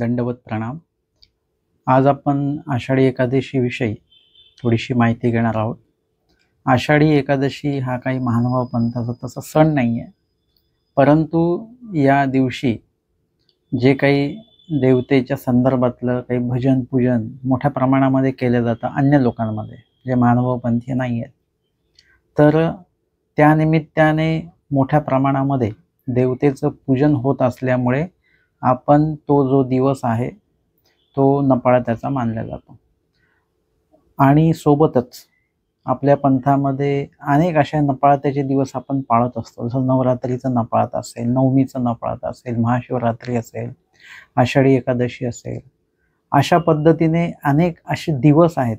दंडवत प्रणाम। आज आपण आषाढी एकादशी विषयी थोडीशी माहिती घेणार आहोत। आषाढी एकादशी हा काही महानुभाव पंथाचा तसा सण नाही आहे, परंतु या दिवशी जे काही देवतेच्या संदर्भातलं काही भजन पूजन मोठ्या प्रमाणामध्ये केलं जातं अन्य लोकांमध्ये, जे महानुभाव पंथीय नाही आहेत, तर त्या निमित्ताने मोठ्या प्रमाणामध्ये देवतेचं पूजन होत असल्यामुळे आपण तो जो दिवस आहे तो नपाळत्याचा मानला जातो। आणि सोबतच आपल्या पंथामध्ये अनेक अशा नपाळत्याचे दिवस आपण पाळत असतो। जसं नवरात्रीचं नपाळत असेल, नवमीचं नपाळत असेल, महाशिवरात्री असेल, आषाढी एकादशी असेल, अशा पद्धतीने अनेक असे दिवस आहेत।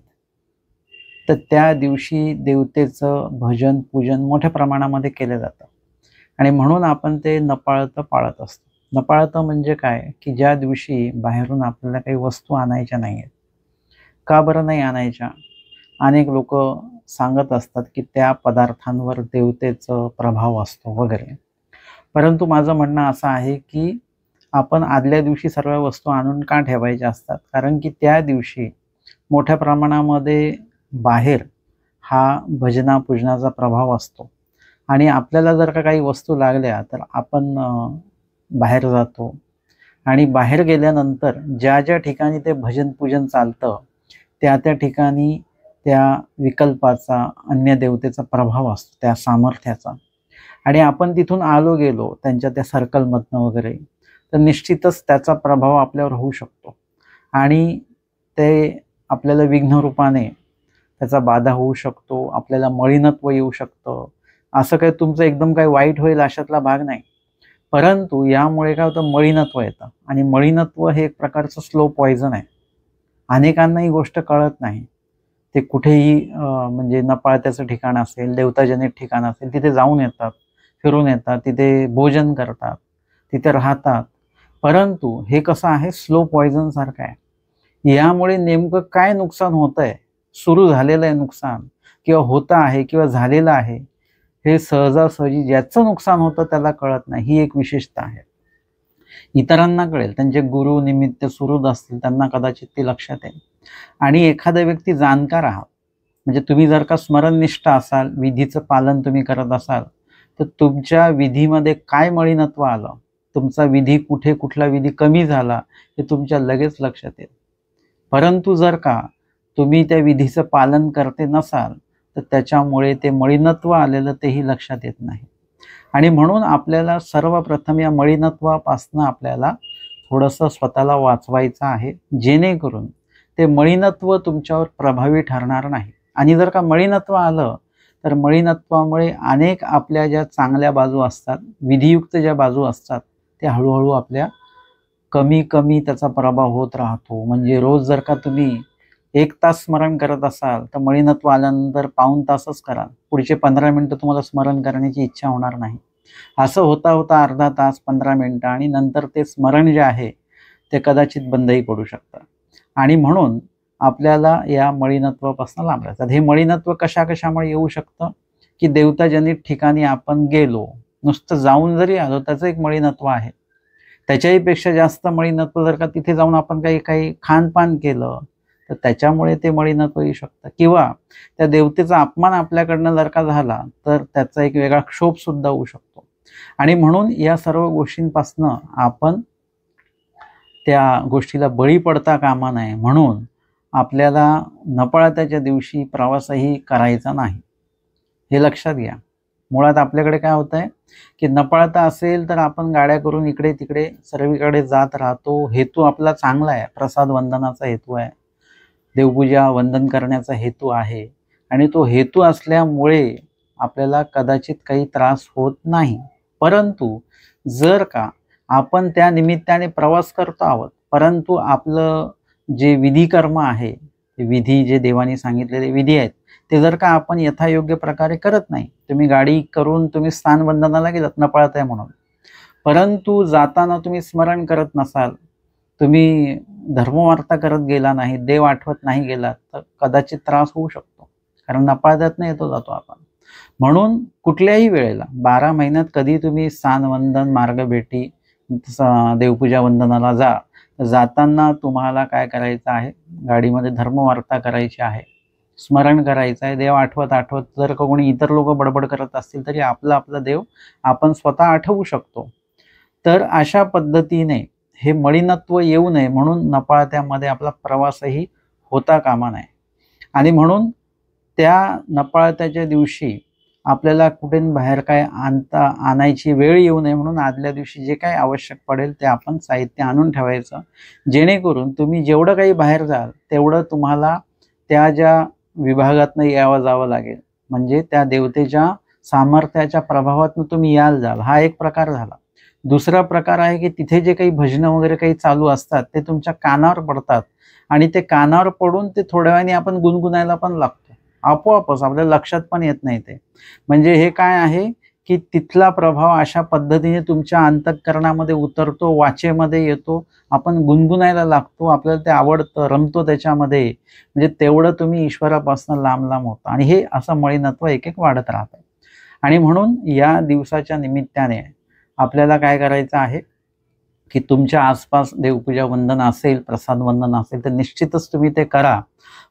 तर त्या दिवशी देवतेचं भजन पूजन मोठ्या प्रमाणामध्ये केलं जातं आणि म्हणून आपण ते नपाळतं पाळत असतो। नपाळतं म्हणजे काय की ज्या दिवशी बाहेरून आपल्याला काही वस्तू आणायच्या नाही आहेत। का बरं नाही आणायच्या? अनेक लोक सांगत असतात की त्या पदार्थांवर देवतेचा प्रभाव असतो वगैरे, परंतु माझं म्हणणं असं आहे की आपण आदल्या दिवशी सर्व वस्तू आणून का ठेवायच्या असतात? कारण की त्या दिवशी मोठ्या प्रमाणामध्ये बाहेर हा भजना पूजनाचा प्रभाव असतो आणि आपल्याला जर का काही वस्तू लागल्या तर आपण बाहेर जातो आणि बाहेर गेल्यानंतर ज्या ज्या ठिकाणी ते भजन पूजन चालतं त्या त्या ठिकाणी त्या विकल्पाचा, अन्य देवतेचा प्रभाव असतो, त्या सामर्थ्याचा। आणि आपण तिथून आलो गेलो त्यांच्या त्या सर्कलमधनं वगैरे, तर निश्चितच त्याचा प्रभाव आपल्यावर होऊ शकतो आणि ते आपल्याला विघ्न रूपाने त्याचा बाधा होऊ शकतो, आपल्याला मळीनत्व येऊ शकतं। असं काही तुमचं एकदम काही वाईट होईल अशातला भाग नाही, परंतु यामुळे काय होतं, मळीनत्व येतं आणि मळीनत्व हे एक प्रकारचं स्लो पॉयझन आहे। अनेकांना ही गोष्ट कळत नाही। ते कुठेही म्हणजे नपाळत्याचं ठिकाण असेल, देवताजनित ठिकाण असेल, तिथे जाऊन येतात, फिरून येतात, तिथे भोजन करतात, तिथे राहतात, परंतु हे कसं आहे, स्लो पॉयझन सारखं आहे। यामुळे नेमकं काय नुकसान होत आहे, सुरू झालेलं आहे नुकसान किंवा होतं आहे किंवा झालेलं आहे, हे सहजासहजी ज्याचं नुकसान होतं त्याला कळत नाही। ही एक विशेषता आहे। इतरांना कळेल, त्यांचे गुरु निमित्त सुहृद असतील त्यांना कदाचित ते लक्षात येईल। आणि एखादा व्यक्ती जाणकार आहात, म्हणजे तुम्ही जर का स्मरणनिष्ठ असाल, विधीचं पालन तुम्ही करत असाल, तर तुमच्या विधीमध्ये काय मळीनत्व आलं, तुमचा विधी कुठे कुठला विधी कमी झाला हे तुमच्या लगेच लक्षात येईल। परंतु जर का तुम्ही त्या विधीचं पालन करते नसाल तर त्याच्यामुळे ते मळीनत्व आलेलं तेही लक्षात येत नाही। आणि म्हणून आपल्याला सर्वप्रथम या मळीनत्वापासून आपल्याला थोडंसं स्वतःला वाचवायचं आहे, जेणेकरून ते मळीनत्व तुमच्यावर प्रभावी ठरणार नाही। आणि जर का मळीनत्व आलं तर मळीनत्वामुळे अनेक आपल्या ज्या चांगल्या बाजू असतात, विधियुक्त ज्या बाजू असतात, ते हळूहळू आपल्या कमी कमी त्याचा प्रभाव होत राहतो। म्हणजे रोज जर का तुम्ही 1 तास स्मरण करत असाल तर मळीनत्व आल्यानंतर पाऊण तासच कराल, पुढचे 15 मिनिटं तुम्हाला स्मरण करण्याची इच्छा होणार नाही। असं होता होता अर्धा तास, 15 मिनिटं आणि नंतर ते स्मरण जे आहे ते कदाचित बंदही पडू शकतं। आणि म्हणून आपल्याला या मळीनत्वापासून लांब राहायचं। हे मळीनत्व कशामुळे येऊ शकतं की देवताजनित ठिकाणी आपण गेलो, नुसतं जाऊन जरी आलो त्याचं एक मळीनत्व आहे। त्याच्याही पेक्षा जास्त मळीनत्व जर का तिथे जाऊन आपण काही खानपान केलं तर त्याच्यामुळे ते मळीनत्व येऊ शकतं, किंवा त्या देवतेचा अपमान आपल्याकडनं जर का झाला तर त्याचा एक वेगळा क्षोभ सुद्धा होऊ शकतो। आणि म्हणून या सर्व गोष्टींपासून आपण त्या गोष्टीला बळी पडता कामा नये, म्हणून आपल्याला नपाळत्याच्या दिवशी प्रवासही करायचा नाही, हे लक्षात घ्या। मुळात आपल्याकडे काय होतं आहे की नपाळता असेल तर आपण गाड्या करून इकडे तिकडे सर्वीकडे जात राहतो। हेतू आपला चांगला आहे, प्रसाद वंदनाचा हेतू आहे, देवपूजा वंदन करण्याचा हेतू आहे, आणि तो हेतू असल्यामुळे आपल्याला कदाचित काही त्रास होत नाही। परंतु जर का आपण त्या निमित्ताने प्रवास करतो आहोत, परंतु आपलं जे विधी कर्म आहे, ते विधी जे देवाने सांगितलेले विधी आहेत, ते जर का आपण यथायोग्य प्रकारे करत नाही, तुम्ही गाडी करून तुम्ही स्थानवंदनाला गेलात नपाळत आहे म्हणून, परंतु जाताना तुम्ही स्मरण करत नसाल, तुम्ही धर्मवार्ता करत गेला नाही, देव आठवत नाही गेलात, तर कदाचित त्रास होऊ शकतो, कारण नपाळत्यातनं येतो जातो आपण। म्हणून कुठल्याही वेळेला 12 महिन्यात कधी तुम्ही स्थानवंदन, मार्गभेटी, देवपूजा वंदनाला जा, जाताना तुम्हाला काय करायचं आहे, गाडीमध्ये धर्मवार्ता करायची आहे, स्मरण करायचं आहे, देव आठवत आठवत, जर का कोणी इतर लोक बडबड करत असतील तरी आपला आपला देव आपण स्वतः आठवू शकतो. तर अशा पद्धतीने हे मलिनत्व येऊ नये म्हणून नपाळत्यामध्ये आपला प्रवासही होता कामा नये. आणि म्हणून त्या नपाळत्याच्या दिवशी आपल्याला कुठे बाहेर काय आणायची वेळ येऊ नये म्हणून आदल्या दिवशी जे काही आवश्यक पडेल ते आपण साहित्य आणून ठेवायचं, जेणेकरून तुम्ही जेवढं काही बाहेर जाल तेवढं तुम्हाला त्या ज्या विभागातनं यावं जावं लागेल, म्हणजे त्या देवतेच्या सामर्थ्याच्या प्रभावातून तुम्ही याल जाल, हा एक प्रकार झाला. दुसरा प्रकार आहे की तिथे जे काही भजनं वगैरे काही चालू असतात ते तुमच्या कानावर पडतात आणि ते कानावर पडून ते थोड्या वेळाने आपण गुणगुणायला पण लागतो, आपोआपच आपल्या लक्षात पण येत नाही ते. म्हणजे हे काय आहे की तिथला प्रभाव अशा पद्धतीने तुमच्या अंतःकरणामध्ये उतरतो, वाचेमध्ये येतो, आपण गुणगुणायला लागतो, आपल्याला ते आवडतं, रमतो त्याच्यामध्ये. म्हणजे तेवढं तुम्ही ईश्वरापासून लांब लांब होता आणि हे असं मलिनत्व एक एक वाढत राहतं. आणि म्हणून या दिवसाच्या निमित्ताने आपल्याला काय करायचं आहे की तुमच्या आसपास देवपूजा वंदन असेल, प्रसाद वंदन असेल तर निश्चितच तुम्ही ते करा.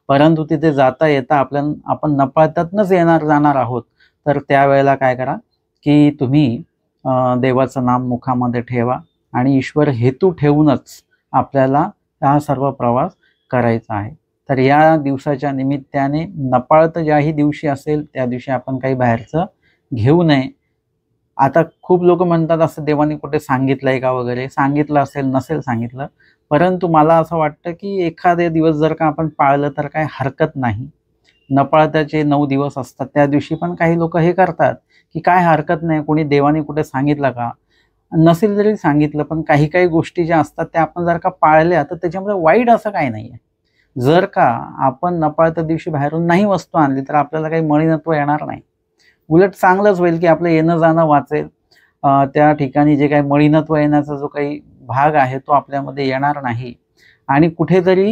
परंतु तिथे जाता येता आपण नपाळत्यातनंच जाणार आहोत, तर त्यावेळेला काय करा की तुम्ही देवाचं नाम मुखामध्ये ठेवा आणि ईश्वर हेतू ठेवूनच आपल्याला हा सर्व प्रवास करायचा आहे. तर या दिवसाच्या निमित्ताने नपाळत ज्याही दिवशी असेल त्या दिवशी आपण काही बाहेरचं घेऊ नये. आता खूप लोक म्हणतात असं देवाने कुठे सांगितलंय का वगैरे, सांगितलं असेल नसेल सांगितलं, परंतु मला असं वाटतं की एखादे दिवस जर का आपण पाळलं तर काही हरकत नाही. नपाळत्याचे 9 दिवस असतात, त्या दिवशी पण काही लोक हे करतात की काय हरकत नाही, कोणी देवाने कुठे सांगितलं का, नसेल जरी सांगितलं पण काही काही गोष्टी ज्या असतात त्या आपण जर का पाळल्या तर त्याच्यामध्ये वाईट असं काही नाही आहे. जर का आपण नपाळत्या दिवशी बाहेरून नाही वस्तू आणली तर आपल्याला काही मलिनत्व येणार नाही, उलट चांगलंच होईल की आपलं येणं जाणं वाचेल. त्या ठिकाणी जे काही मलिनत्व येण्याचा जो काही भाग आहे तो आपल्यामध्ये येणार नाही. आणि कुठेतरी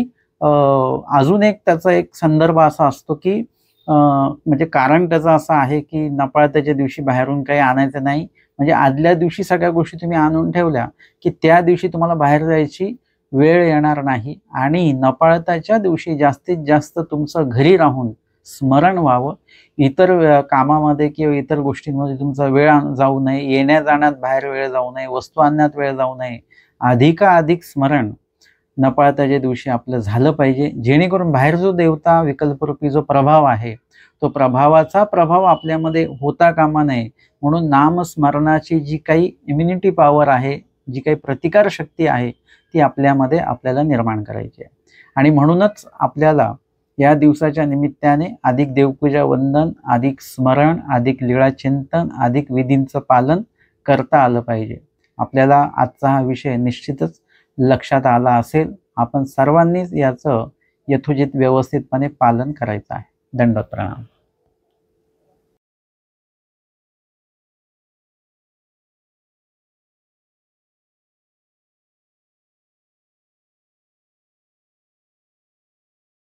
अजून एक त्याचा एक संदर्भ असा असतो की म्हणजे कारण त्याचं असं आहे की नपाळत्याच्या दिवशी बाहेरून काही आणायचं नाही, म्हणजे आदल्या दिवशी सगळ्या गोष्टी तुम्ही आणून ठेवल्या की त्या दिवशी तुम्हाला बाहेर जायची वेळ येणार नाही. आणि नपाळत्याच्या दिवशी जास्तीत जास्त तुमचं घरी राहून स्मरण व्हावं, इतर कामामध्ये किंवा इतर गोष्टींमध्ये तुमचा वेळ जाऊ नये, येण्या जाण्यात बाहेर वेळ जाऊ नये, वस्तू आणण्यात वेळ जाऊ नये. अधिकाधिक स्मरण नपाळत्याच्या दिवशी आपलं झालं पाहिजे, जेणेकरून बाहेर जो देवता विकल्परूपी जो प्रभाव आहे तो प्रभावाचा प्रभाव आपल्यामध्ये होता कामा नये. म्हणून नामस्मरणाची जी काही इम्युनिटी पॉवर आहे, जी काही प्रतिकार शक्ती आहे ती आपल्यामध्ये आपल्याला निर्माण करायची आहे. आणि म्हणूनच आपल्याला या दिवसाच्या निमित्ताने अधिक देवपूजा वंदन, अधिक स्मरण, अधिक लीळा चिंतन, अधिक विधींचं पालन करता आलं पाहिजे. आपल्याला आजचा हा विषय निश्चितच लक्षात आला असेल. आपण सर्वांनीच याचं यथोचित व्यवस्थितपणे पालन करायचं आहे. दंडवत प्रणाम.